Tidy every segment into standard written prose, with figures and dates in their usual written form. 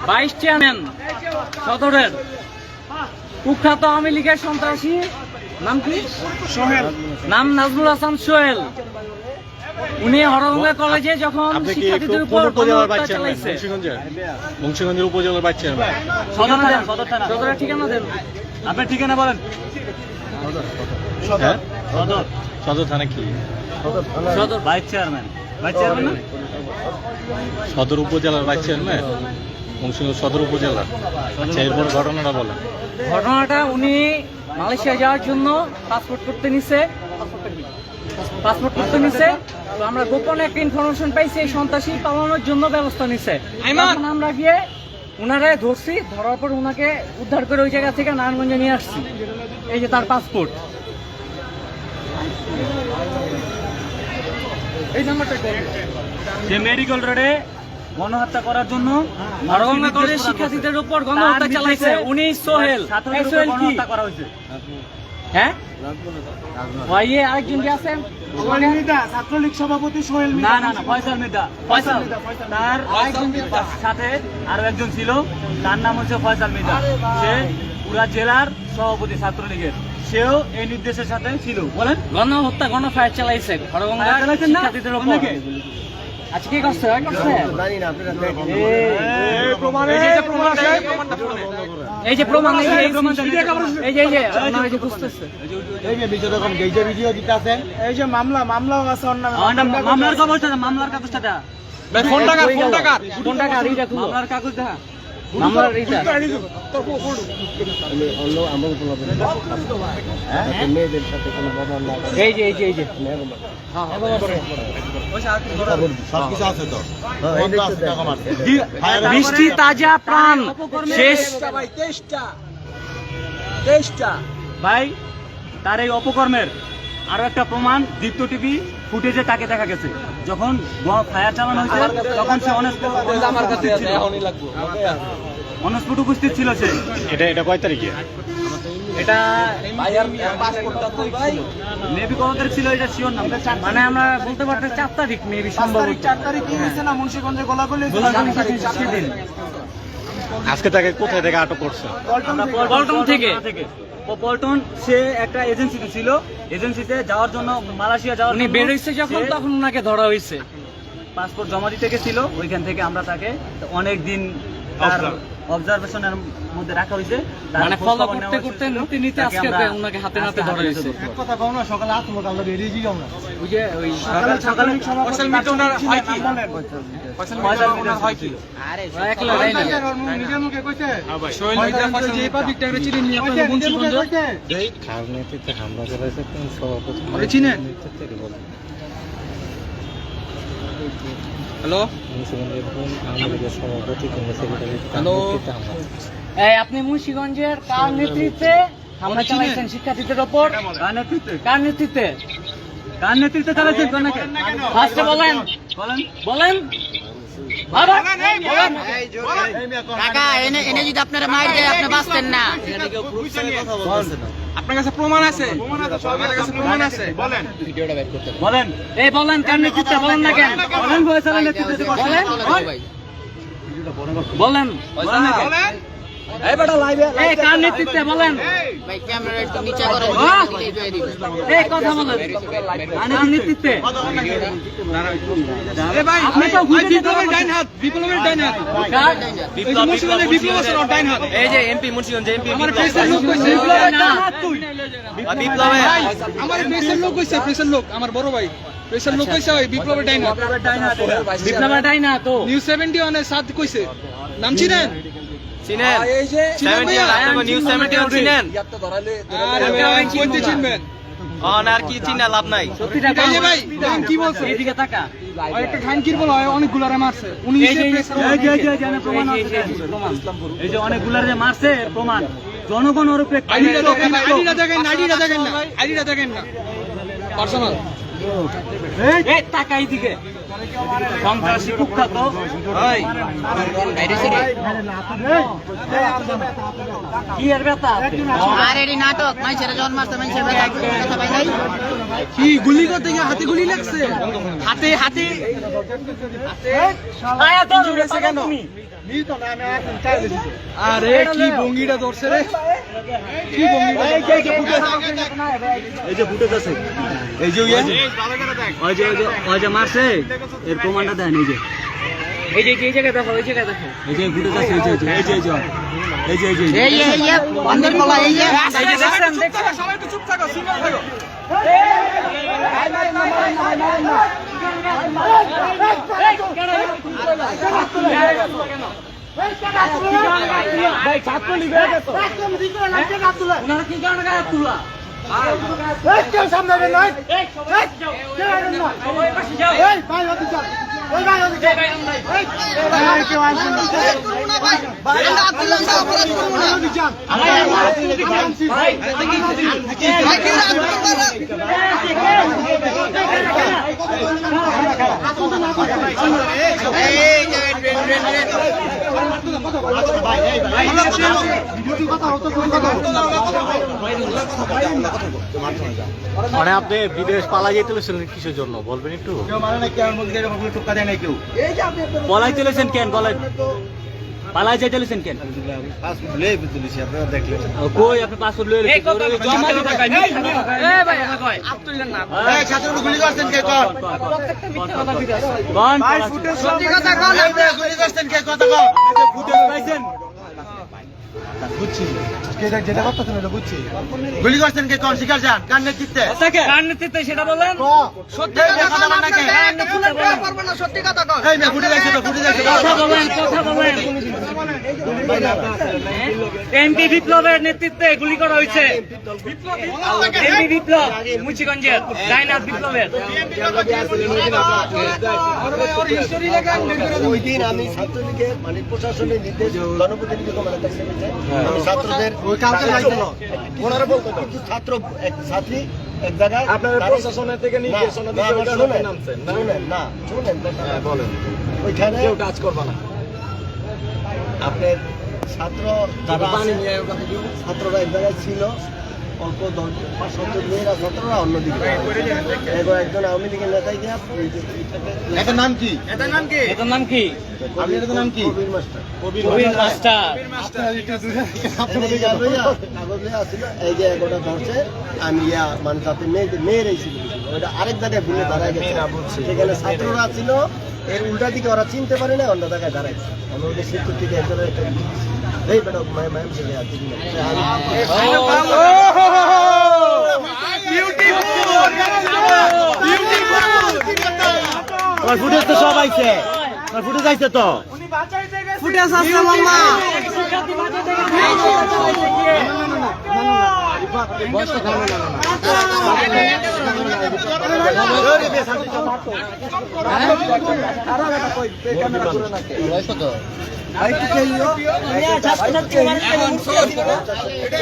Vice chairman সদরের কুখ্যাত আওয়ামী লীগের সন্ত্রাসী নাম কি? সোহেল। নাম নাজমুল হাসান সোহেল। উনি হরগঙ্গা কলেজে যখন শিক্ষার্থীদের উপর গণহত্যা চালাইছে। মুন্সিগঞ্জের উপজেলার ভাইস চেয়ারম্যান। সদরের ঠিকানা দেন। আপনার ঠিকানা বলেন। সদর থানা কি? সদর ভাইস চেয়ারম্যান। ভাইস চেয়ারম্যান না? সদর উপজেলার ভাইস চেয়ারম্যান, মুন্সিগঞ্জ সদর উপজেলার। আচ্ছা, এরপর ঘটনাটা বলেন। ঘটনাটা উনি মালয়েশিয়া যাওয়ার জন্য পাসপোর্ট করতে নিছে। তো আমরা গোপনে একটা ইনফরমেশন পাইছি এই সন্ত্রাসী পালানোর জন্য ব্যবস্থা নিছে। তখন আমরা গিয়ে উনারে ধরছি, ধরার পর উনাকে উদ্ধার করে ওই জায়গা থেকে নারায়ণগঞ্জে নিয়ে আসছি। এই যে তার পাসপোর্ট। এই নাম্বারটা যে মেডিকেল রোডে গণহত্যা করার জন্য হরগঙ্গা কলেজের শিক্ষার্থীদের উপর গণহত্যা চালাইছে উনি সোহেল। এই সোহেল কি? গণহত্যা করা হয়েছে। হ্যাঁ, ভাইয়ে আরেকজন কি আছেন? ছাত্রলীগ সভাপতি সোহেল না না না, ফয়সাল মির্জা। ফয়সাল। তার সাথে আরো একজন ছিল, তার নাম হচ্ছে ফয়সাল মির্জা। সে পুরা জেলার সভাপতি ছাত্রলীগের। সেও এই নির্দেশের সাথে ছিল। বলেন। গণহত্যা গণফায়ার চালাইছে হরগঙ্গা শিক্ষার্থীদের উপর। আচ্ছা, কি করছে? এই যে প্রমাণ, এই যে বুঝতেছে। এই যে মামলাও আছে অন্য মামলার কাগজটা, মামলার কাগজটা, কোনটা গাড়ি দেখো? মামলার কাগজ দেখা। মামলার এইটা। এই যে বৃষ্টি তাজা প্রাণ শেষ। ভাই, তার এই অপকর্মের আরো একটা প্রমাণ দীপ্ত টিভি ফুটেজে তাকে দেখা গেছে। যখন ফায়ার চালানো হয়েছে তখন সে অনস্ফুট উপস্থিত ছিল। সে এটা কয় তারিখে? এটা মেবি কত তারিখ ছিল এটা শিওর না, মানে আমরা বলতে পারতে 4 তারিখ মেবি, সম্ভবত 4 তারিখ কি হয়েছে না মুন্সিগঞ্জে গোলাগুলি সেদিন। আজকে তাকে কোথায় থেকে আটক করছে? পল্টন থেকে। পল্টন সে একটা এজেন্সিতে ছিল, এজেন্সিতে যাওয়ার জন্য মালয়েশিয়া যাওয়ার উনি জন্য বের হইছে যখন, সে তখন ওনাকে ধরা হয়েছে। পাসপোর্ট জমা দিতে গেছিল। ওইখান থেকে আমরা তাকে অনেক দিন তার অবজারভেশনের মধ্যে রাখা হয়েছে। মানে ফলো করতে করতে নিতে আজকে ওনাকে হাতে নাতে ধরা হয়েছে। এক কথা কও না, সকালে আসমো আমরা বেরিয়ে যাই আমরা। ওই যে ওই সকালে ফয়সাল মির্জা ওনার হয় কি? ফয়সাল মির্জা হয় কি? আরে একলা নাই না। নিজের মুখে কইছে সোহেল মির্জা ফয়সাল যে পাবলিকটা করে চিনেন নি আপনারা মুন্সিগঞ্জ এই খালনেতিতে হামলা করেছে কোন সভাপতি? আরে চিনেন? হ্যালো মুন্সিগঞ্জের কোন আওয়ামী সভাপতি কিংবা সেক্রেটারি? হ্যালো। এই আপনি মুন্সিগঞ্জের কার নেতৃত্বে হামলা চালাইছেন শিক্ষার্থীদের উপর? কার নেতৃত্বে? কার নেতৃত্বে? কার নেতৃত্বে চালাচ্ছেন? ফার্স্টে বলেন। কাকা এনে যদি আপনারা মার দেয় আপনি বাঁচতেন না। আপনার কাছে প্রমাণ আছে? আমাদের কাছে প্রমাণ আছে। বলেন। বলেন। এই বলেন কার নেতৃত্বে, বলেন না কেন? বলেন ফয়সালের নেতৃত্বে বলেন বলেন না কেন? বলেন। এই কার নেতৃত্বে বলেন। ভাই ক্যামেরা একটু নিচে করেন, দিলেই জয় দিবেন। এই কথা বলেন কার নেতৃত্বে। এ ভাই, আপনি তো ঘুরে বিপ্লবের ডাইন হাত, বিপ্লবের ডাইন হাত। কার? এই যে মুন্সিগঞ্জে বিপ্লব আছে না ডাইন হাত। এই যে এমপি মুন্সিগঞ্জে এমপি আমার প্রেসের লোক কইছে বিপ্লবের ডান হাত তুই। বিপ্লবে ভাই, আমার প্রেসের লোক কইছে, প্রেসের লোক আমার বড় ভাই। প্রেসের লোক কইছে ওই বিপ্লবের ডাইন হাত। বিপ্লবের ডান হাত তো নিউজ 71 এর সাথ কইছে। নাম চিনেন? চিনেন? এই যে 71 নিউজ 71 চিনেন? আরে ভাই কইতে চিনবেন? আর কি চিনা লাভ নাই। সত্যিটা এই যে ভাই, দেখেন কি বলছে? এইদিকে তাকা। ওই একটা খানকির বলা হয় অনেকগুলারে মারছে। উনি এই যে প্রেসের লোক। প্রমাণ আছে। এই যে অনেকগুলার যে মারছে প্রমাণ। জনগণ ওর উপরে আইডিটা দেখেন না, আইডিটা দেখেন না, আইডিটা দেখেন না, আইডিটা দেখেন না। পার্সোনাল। এই তাকা এইদিকে। সন্ত্রাসী কুখ্যাত কি এর ব্যথা আর এটি নাটক মানুষের জন্ম আসতে মানুষের ব্যথা ব্যথা পাই নাই কি গুলি করতে গিয়ে হাতে গুলি লাগছে হাতে হাতে আয়া তোর কেন আরে কি ভঙ্গিটা ধরছে রে কি ভঙ্গিটা এই যে ফুটেজ আছে এই যে ওই যে মারছে এর প্রমাণটা দেন এই যে এই জায়গায় দেখো, এই জায়গায় দেখো। এই যে ফুটেজ আছে এই যে এই বন্ধের বলা এই যে এই যে দেখছেন, দেখছেন? সবাই একটু চুপ থাকো সিঙ্গেল থাকো ভাই, ছাত্রলীগ হয়ে গেছো। ওনারা কি কারণে গায়ে হাত তুললা? এই, সবাই যাও। সবাই পাশে যাও। মানে আপনি বিদেশ পালা যেতেছিলেন কিসের জন্য বলবেন একটু? পলাই চলেছেন কেন বলেন পালাই যাইতেছেন কেন কই আপনি পাসপোর্ট লয়ে এই কথা জমা দিতে কয়, মিথ্যা কথা কয়। এই ভাই, আমার কয়, আপ তুললেন না। প্রত্যেকটা মিথ্যা কথা কইতাছে। সত্যি কথা কোন পাইছেন গুলি করছেন কে কোন শিকার যান কার নেতৃত্বে কার নেতৃত্বে সেটা বলেন। সত্যি কথা কোন আপনি গায়ে তুলে দেওয়া পারবেন না সত্যি কথা কোন এই মেয়ে ফুটে যাইছে তো ফুটে যাইছে কথা বলেন, কথা বলেন। এমপি বিপ্লবের নেতৃত্বে গুলি করা হয়েছে। এমপি বিপ্লব মুন্সিগঞ্জের ডাইনাথ বিপ্লবের। ওই দিন আমি ছাত্রলীগের মানে প্রশাসনের নির্দেশ জনপ্রতিনিধি আমি ছাত্রদের ওনারা বলতো কিন্তু ছাত্র এক ছাত্রী এক জায়গায় আপনার প্রশাসনের থেকে নির্দেশনা দিতে শুনেন না শুনেন বলেন ওইখানে কেউ কাজ করবে না আপনার ছাত্র যারা ছাত্ররা এক জায়গায় ছিল অল্প 5-7 মেয়েরা ছাত্ররা অন্যদিকে একজন আওয়ামী লীগের নেতাই গিয়া এটার নাম কি এটার নাম কি? আপনার নাম কি কবির মাস্টার কবির মাস্টার। এই যে ওটা ধরছে আমি মানে যাতে মেয়েরাই ছিল ওটা আরেক জায়গায় ভুলে দাঁড়ায় গেছে সেখানে ছাত্ররা ছিল এর উল্টা দিকে ওরা চিনতে পারে না অন্য জায়গায় দাঁড়াইছে আমি ওদের শিক্ষক থেকে একজনের একটা এই বেটা ম্যাম থেকে ফুটেজ তো সব আইছে ফুটেজ আইছে তো ফুটেজ আছে মামা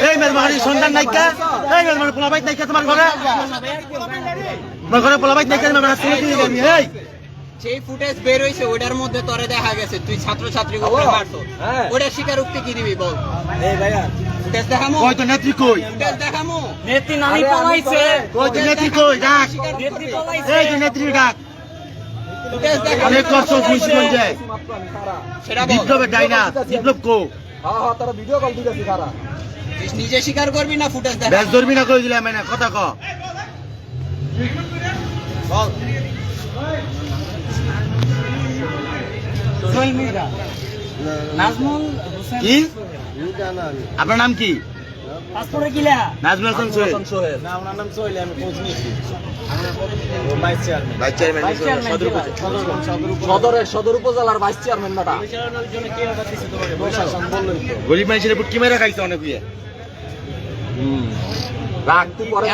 এই মেলমারি সন্তান নাইকা এই মেলমারি পোলাবাইত নাইকা তোমার ঘরে পোলাবাইত নাইকা আমার হাতে দিয়ে যাবি এই সেই ফুটেজ বের হইছে ওটার মধ্যে তোরে দেখা গেছে তুই ছাত্র ছাত্রী উপরে মারছো ওটা স্বীকারোক্তি কি দিবি বল এই ভাইয়া ফুটেজ দেখামু কই তো নেত্রী কই ফুটেজ দেখামু নেত্রী নানি পালাইছে। কই তো নেত্রী কই ডাক নেত্রী পালাইছে। এই যে নেত্রী ডাক ফুটেজ দেখামু অনেক কষ্ট মুন্সিগঞ্জে সেটা বল বিপ্লবের ডাইনা বিপ্লব কো তুই নিজে স্বীকার করবি না ফুটেজ দেখা ব্যাস ধরবি না কই দিলাম না কথা ক সোহেল মির্জা, নাজমুল হোসেন কি সোহেল। আপনার নাম কি পাসপোর্টে কি লেখা? নাজমুল হাসান সোহেল না ওনার নাম সোহেল, আমি খোঁজ নিয়েছি। ভাইস চেয়ারম্যান সদর উপজেলার ভাইস চেয়ারম্যান ম্যাডাম। গরিব মানুষের উপর কি মেরে খাইছে অনেক ইয়ে রাখতে পরে